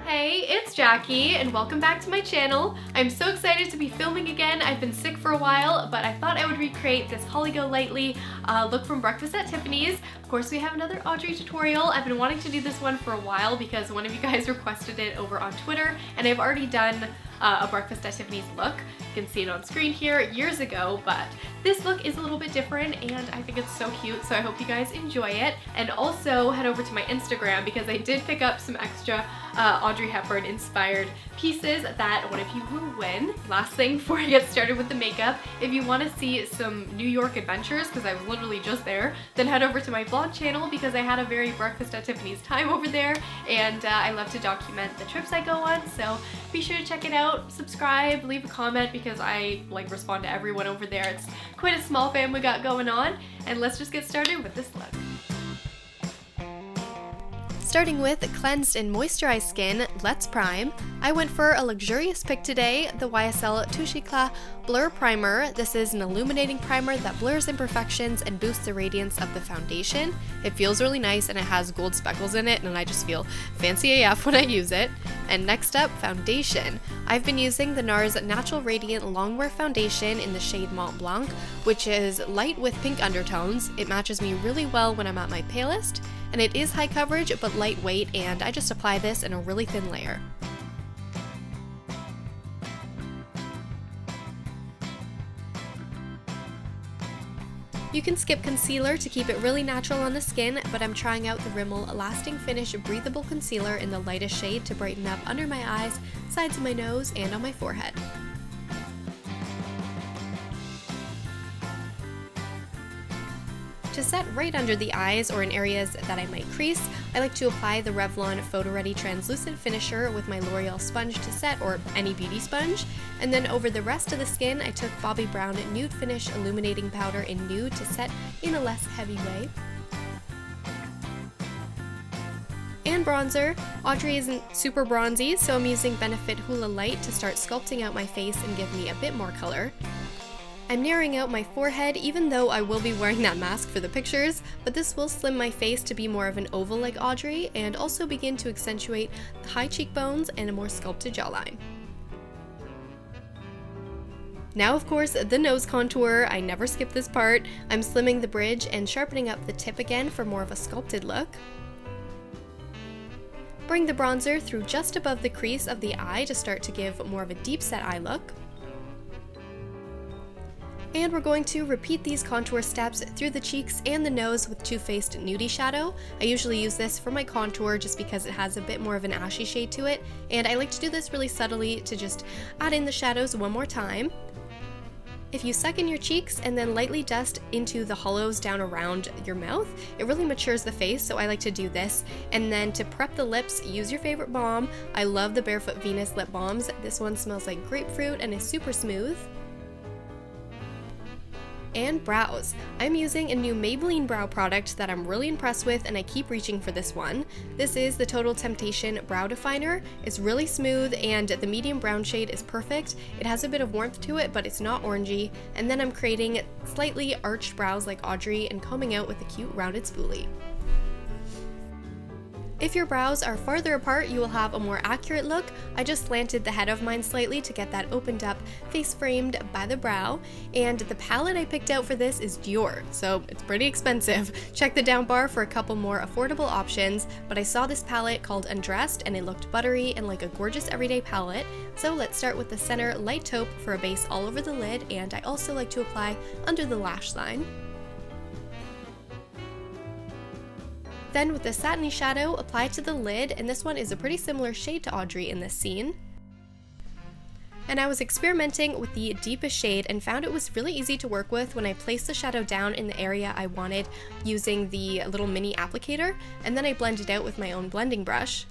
Hey, it's Jackie and welcome back to my channel. I'm so excited to be filming again. I've been sick for a while, but I thought I would recreate this Holly Golightly look from Breakfast at Tiffany's. Of course, we have another Audrey tutorial. I've been wanting to do this one for a while because one of you guys requested it over on Twitter, and I've already done a Breakfast at Tiffany's look. You can see it on screen here years ago, but this look is a little bit different and I think it's so cute, so I hope you guys enjoy it. And also head over to my Instagram because I did pick up some extra Audrey Hepburn inspired pieces that one of you will win. Last thing before I get started with the makeup, if you want to see some New York adventures, because I was literally just there, then head over to my vlog channel because I had a very Breakfast at Tiffany's time over there, and I love to document the trips I go on, so be sure to check it out, subscribe, leave a comment because I respond to everyone over there. It's quite a small fam we got going on, and let's just get started with this look. Starting with cleansed and moisturized skin, let's prime. I went for a luxurious pick today, the YSL Touche Eclat Blur Primer. This is an illuminating primer that blurs imperfections and boosts the radiance of the foundation. It feels really nice and it has gold speckles in it, and I just feel fancy AF when I use it. And next up, foundation. I've been using the NARS Natural Radiant Longwear Foundation in the shade Mont Blanc, which is light with pink undertones. It matches me really well when I'm at my palest, and it is high coverage but lightweight, and I just apply this in a really thin layer. You can skip concealer to keep it really natural on the skin, but I'm trying out the Rimmel Lasting Finish Breathable Concealer in the lightest shade to brighten up under my eyes, sides of my nose, and on my forehead. To set right under the eyes or in areas that I might crease, I like to apply the Revlon Photo Ready Translucent Finisher with my L'Oreal sponge to set, or any beauty sponge, and then over the rest of the skin I took Bobbi Brown Nude Finish Illuminating Powder in Nude to set in a less heavy way. And bronzer. Audrey isn't super bronzy, so I'm using Benefit Hoola Light to start sculpting out my face and give me a bit more color. I'm narrowing out my forehead, even though I will be wearing that mask for the pictures, but this will slim my face to be more of an oval like Audrey, and also begin to accentuate the high cheekbones and a more sculpted jawline. Now, of course, the nose contour. I never skip this part. I'm slimming the bridge and sharpening up the tip again for more of a sculpted look. Bring the bronzer through just above the crease of the eye to start to give more of a deep set eye look. And we're going to repeat these contour steps through the cheeks and the nose with Too Faced Nudie Shadow. I usually use this for my contour just because it has a bit more of an ashy shade to it, and I like to do this really subtly to just add in the shadows one more time. If you suck in your cheeks and then lightly dust into the hollows down around your mouth, it really matures the face, so I like to do this. And then to prep the lips, use your favorite balm. I love the Barefoot Venus lip balms. This one smells like grapefruit and is super smooth. And brows. I'm using a new Maybelline brow product that I'm really impressed with, and I keep reaching for this one. This is the Total Temptation Brow Definer. It's really smooth and the medium brown shade is perfect. It has a bit of warmth to it, but it's not orangey. And then I'm creating slightly arched brows like Audrey and combing out with a cute rounded spoolie. If your brows are farther apart, you will have a more accurate look. I just slanted the head of mine slightly to get that opened up face framed by the brow. And the palette I picked out for this is Dior, so it's pretty expensive. Check the down bar for a couple more affordable options, but I saw this palette called Undressed and it looked buttery and like a gorgeous everyday palette. So let's start with the center light taupe for a base all over the lid, and I also like to apply under the lash line. Then with the satiny shadow, apply to the lid, and this one is a pretty similar shade to Audrey in this scene. And I was experimenting with the deepest shade and found it was really easy to work with when I placed the shadow down in the area I wanted using the little mini applicator, and then I blended out with my own blending brush.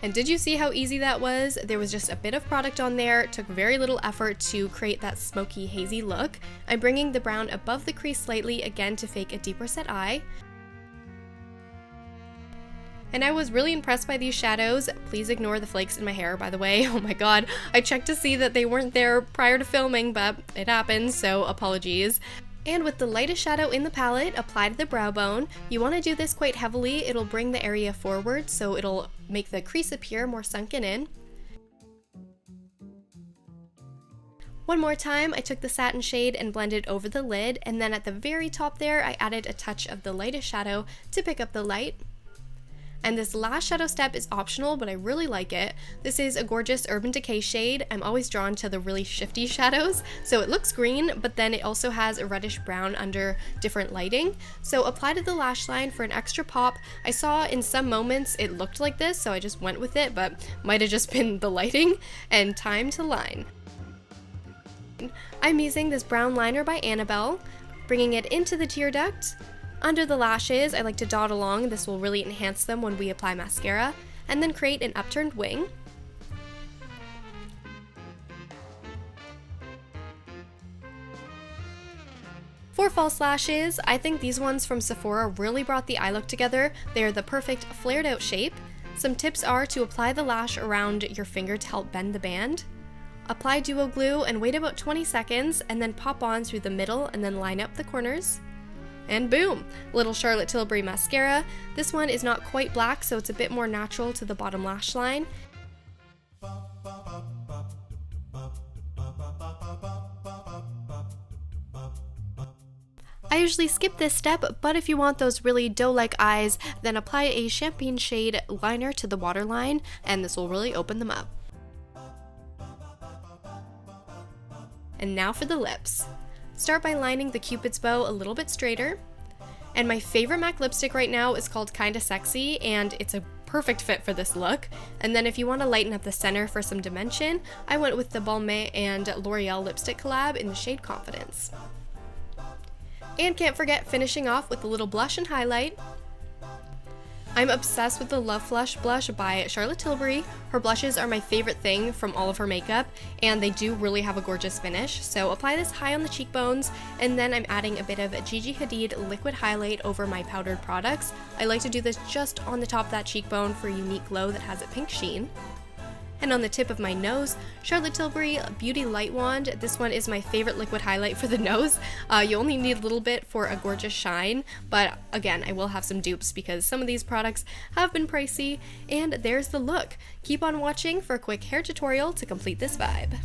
And did you see how easy that was? There was just a bit of product on there, it took very little effort to create that smoky, hazy look. I'm bringing the brown above the crease slightly again to fake a deeper set eye. And I was really impressed by these shadows. Please ignore the flakes in my hair, by the way. Oh my god. I checked to see that they weren't there prior to filming, but it happens, so apologies. And with the lightest shadow in the palette, apply to the brow bone. You want to do this quite heavily. It'll bring the area forward, so it'll make the crease appear more sunken in. One more time, I took the satin shade and blended over the lid, and then at the very top there, I added a touch of the lightest shadow to pick up the light. And this last shadow step is optional, but I really like it. This is a gorgeous Urban Decay shade. I'm always drawn to the really shifty shadows, so it looks green, but then it also has a reddish brown under different lighting. So apply to the lash line for an extra pop. I saw in some moments it looked like this, so I just went with it, but might have just been the lighting. And time to line. I'm using this brown liner by Annabelle, bringing it into the tear duct. Under the lashes, I like to dot along. This will really enhance them when we apply mascara, and then create an upturned wing. For false lashes, I think these ones from Sephora really brought the eye look together. They are the perfect flared out shape. Some tips are to apply the lash around your finger to help bend the band. Apply duo glue and wait about 20 seconds, and then pop on through the middle and then line up the corners. And boom! Little Charlotte Tilbury mascara. This one is not quite black, so it's a bit more natural to the bottom lash line. I usually skip this step, but if you want those really doe-like eyes, then apply a champagne shade liner to the waterline, and this will really open them up. And now for the lips. Start by lining the Cupid's bow a little bit straighter. And my favorite MAC lipstick right now is called Kinda Sexy, and it's a perfect fit for this look. And then if you want to lighten up the center for some dimension, I went with the Balmain and L'Oreal lipstick collab in the shade Confidence. And can't forget finishing off with a little blush and highlight. I'm obsessed with the Love Flush blush by Charlotte Tilbury. Her blushes are my favorite thing from all of her makeup, and they do really have a gorgeous finish. So apply this high on the cheekbones, and then I'm adding a bit of Gigi Hadid liquid highlight over my powdered products. I like to do this just on the top of that cheekbone for a unique glow that has a pink sheen. And on the tip of my nose, Charlotte Tilbury Beauty Light Wand. This one is my favorite liquid highlight for the nose. You only need a little bit for a gorgeous shine, but again, I will have some dupes because some of these products have been pricey. And there's the look. Keep on watching for a quick hair tutorial to complete this vibe.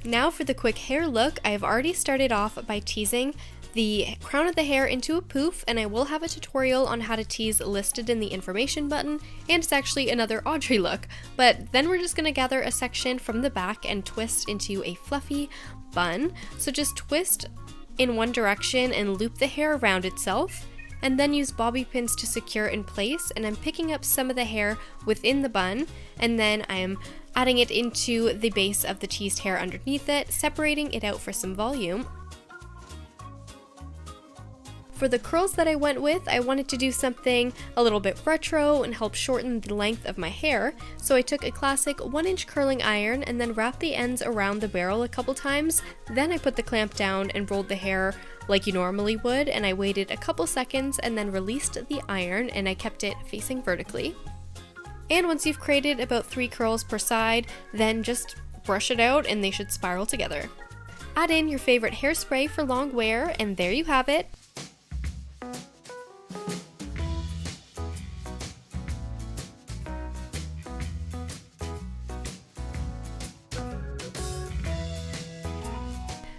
Now for the quick hair look, I have already started off by teasing the crown of the hair into a poof, and I will have a tutorial on how to tease listed in the information button, and it's actually another Audrey look. But then we're just going to gather a section from the back and twist into a fluffy bun. So just twist in one direction and loop the hair around itself, and then use bobby pins to secure in place. And I'm picking up some of the hair within the bun, and then I am adding it into the base of the teased hair underneath it, separating it out for some volume. For the curls that I went with, I wanted to do something a little bit retro and help shorten the length of my hair, so I took a classic 1-inch curling iron and then wrapped the ends around the barrel a couple times. Then I put the clamp down and rolled the hair like you normally would, and I waited a couple seconds and then released the iron, and I kept it facing vertically. And once you've created about 3 curls per side, then just brush it out and they should spiral together. Add in your favorite hairspray for long wear, and there you have it.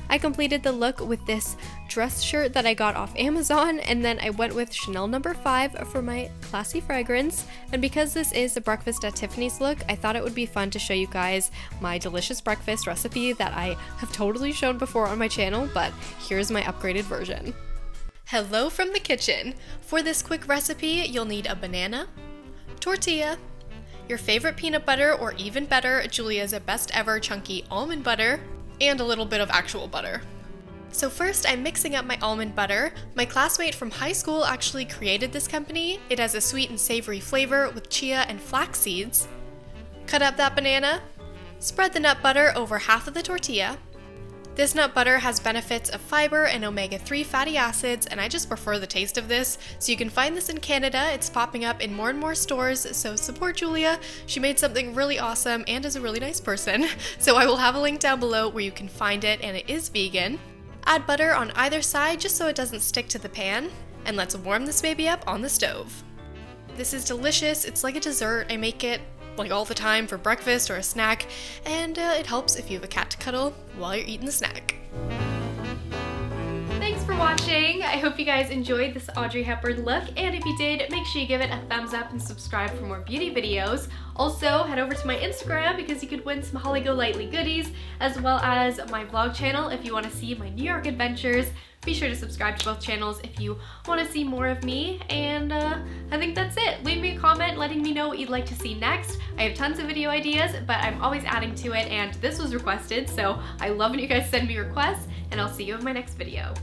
I completed the look with this dress shirt that I got off Amazon, and then I went with Chanel No. 5 for my classy fragrance. And because this is a breakfast at Tiffany's look, I thought it would be fun to show you guys my delicious breakfast recipe that I have totally shown before on my channel, but here's my upgraded version. Hello from the kitchen! For this quick recipe, you'll need a banana, tortilla, your favorite peanut butter, or even better, Julia's best ever chunky almond butter, and a little bit of actual butter. So first, I'm mixing up my almond butter. My classmate from high school actually created this company. It has a sweet and savory flavor with chia and flax seeds. Cut up that banana, spread the nut butter over half of the tortilla, This nut butter has benefits of fiber and omega-3 fatty acids, and I just prefer the taste of this. So you can find this in Canada. It's popping up in more and more stores, so support Julia. She made something really awesome and is a really nice person. So I will have a link down below where you can find it, and it is vegan. Add butter on either side just so it doesn't stick to the pan, and let's warm this baby up on the stove. This is delicious. It's like a dessert. I make it like all the time for breakfast or a snack, and it helps if you have a cat to cuddle while you're eating the snack. Thanks for watching. I hope you guys enjoyed this Audrey Hepburn look, and if you did, make sure you give it a thumbs up and subscribe for more beauty videos. Also, head over to my Instagram because you could win some Holly Golightly goodies, as well as my vlog channel if you want to see my New York adventures. Be sure to subscribe to both channels if you want to see more of me, and I think that's it. Leave me a comment letting me know what you'd like to see next. I have tons of video ideas, but I'm always adding to it, and this was requested, so I love when you guys send me requests, and I'll see you in my next video.